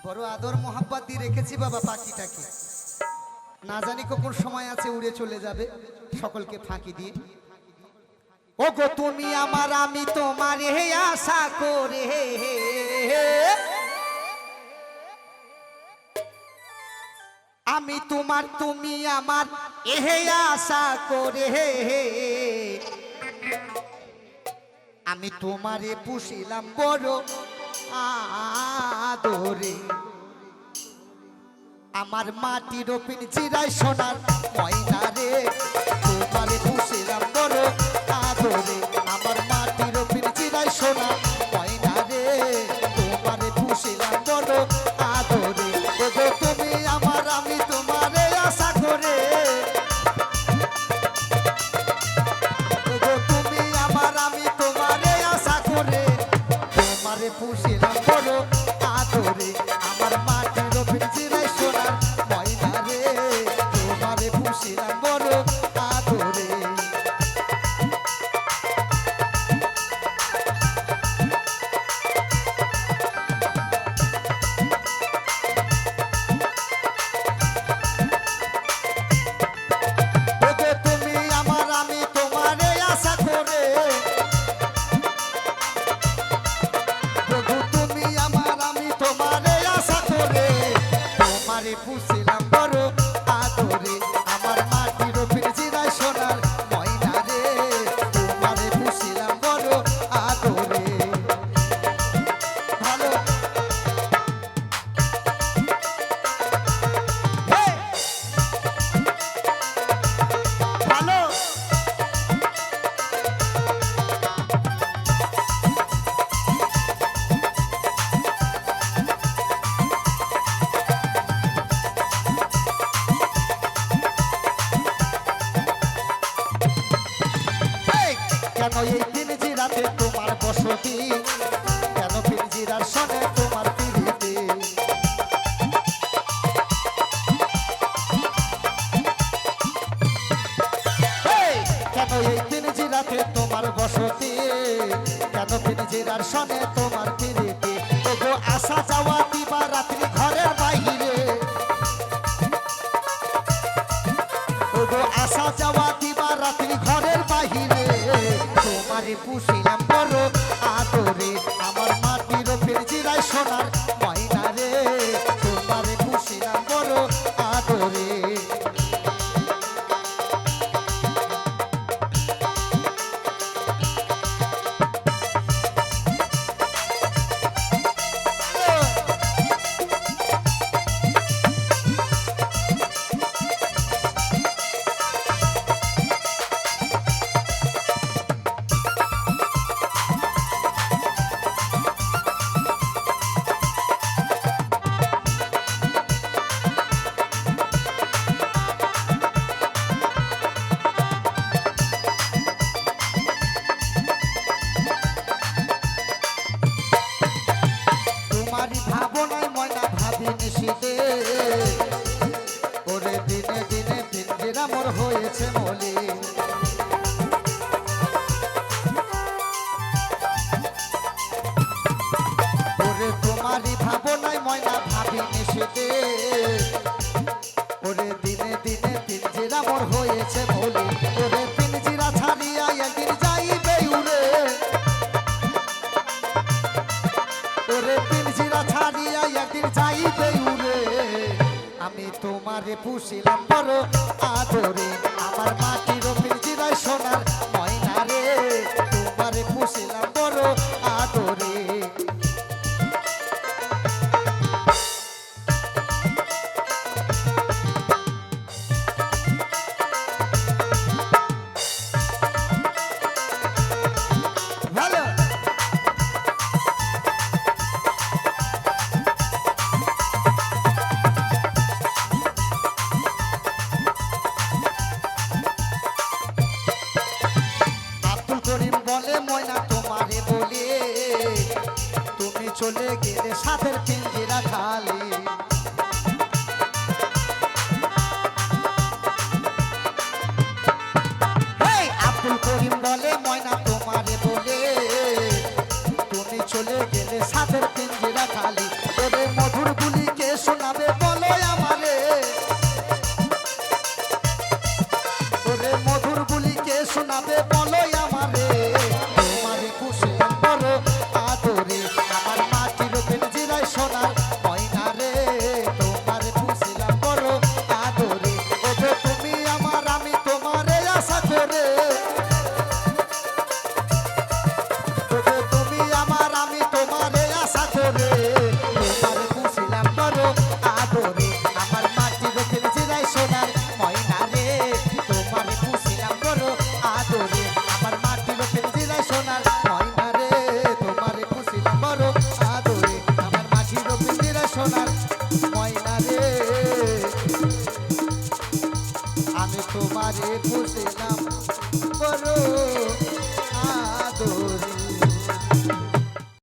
বড় আদর মোহাব্বত দিয়ে রেখেছি বাবা পাখিটাকে, না জানি কখন সময় আছে উড়ে চলে যাবে সকলকে ফাঁকি দিয়ে। ও গো তুমি আমার আমি তোমার হে আশা করে, আমি তোমার তুমি আমার এহে আশা করে, আমি তোমারে পুষিলাম বড় আদরে, আমার মাটির পিঞ্জিরায় সোনার ময়না রে, তোমারে পুষিলাম বড় আদরে, আমার মাটির পিঞ্জিরায় সোনার ময়না রে, তোমারে পুষিলাম বড় আদরে। ওগো তুমি আমার আমি তোমারে আশা করে, ওগো তুমি আমার আমি তোমারে আশা করে, তোমারে পুষিলাম বড় আদরে, আমার মাটির পিঞ্জিরায় সোনার ময়না রে, তোমারে পুষিলাম বড় আদরে। ওগো তুমি আমার আমি তোমারে আশা করে, ওগো তুমি আমার আমি তোমারে আশা করে, তোমারে পুষিলাম বড় আদরে, আমার মাটির পিঞ্জিরায় সোনার ময়না রে, তোমারে পুষিলাম বড় আদরে। ভালো হে! ভালো এই! কেন এই পিঞ্জিরাতে তোমার বসতি, কেন পিঞ্জিরার সনে তোমার পিরিতি, এই! কেন এই পিঞ্জিরাতে তোমার বসতি, কেন পিঞ্জিরার সনে তোমার পিরিতি, ওগো আসা যাওয়া দিবা রাত্রি ঘরের বাহিরে, ওগো আসা যাওয়া দিবা রাত্রি ঘরের বাহিরে, তোমারে পুষিলাম বড় আদরে, আমার মাটির পিঞ্জিরায় সোনার ময়না রে, তোমারে পুষিলাম বড় আদরে। তোমারই ভাবনায় ময়না ভাবি নিশিতে, ওরে দিনে দিনে পিঞ্জিরা মোর হয়েছে মলি, ওরে তোমারই ভাবনায় ময়না ভাবি নিশিতে, ওরে দিনে দিনে পিঞ্জিরা মোর হয়েছে মলি, ওরে পিঞ্জিরা ছাড়িয়া একদিন যাইবে উড়ে, ওরে পিঞ্জিরা ছাড়িয়া একদিন যাইবে উড়ে, আমি তোমারে পুষিলাম বড় আদরে, আমার মাটির পিঞ্জিরায় সোনার ময়না রে, তোমারে পুষিলাম বড় আদরে। ভালো আব্দুল করিম বলে ময়না তোমারে বলে, তুমি চলে গেলে সাথের পিঞ্জিরা খালি, হেই! আব্দুল করিম বলে ময়না তোমারে বলে, তুমি চলে গেলে সাথের পিঞ্জিরা খালি,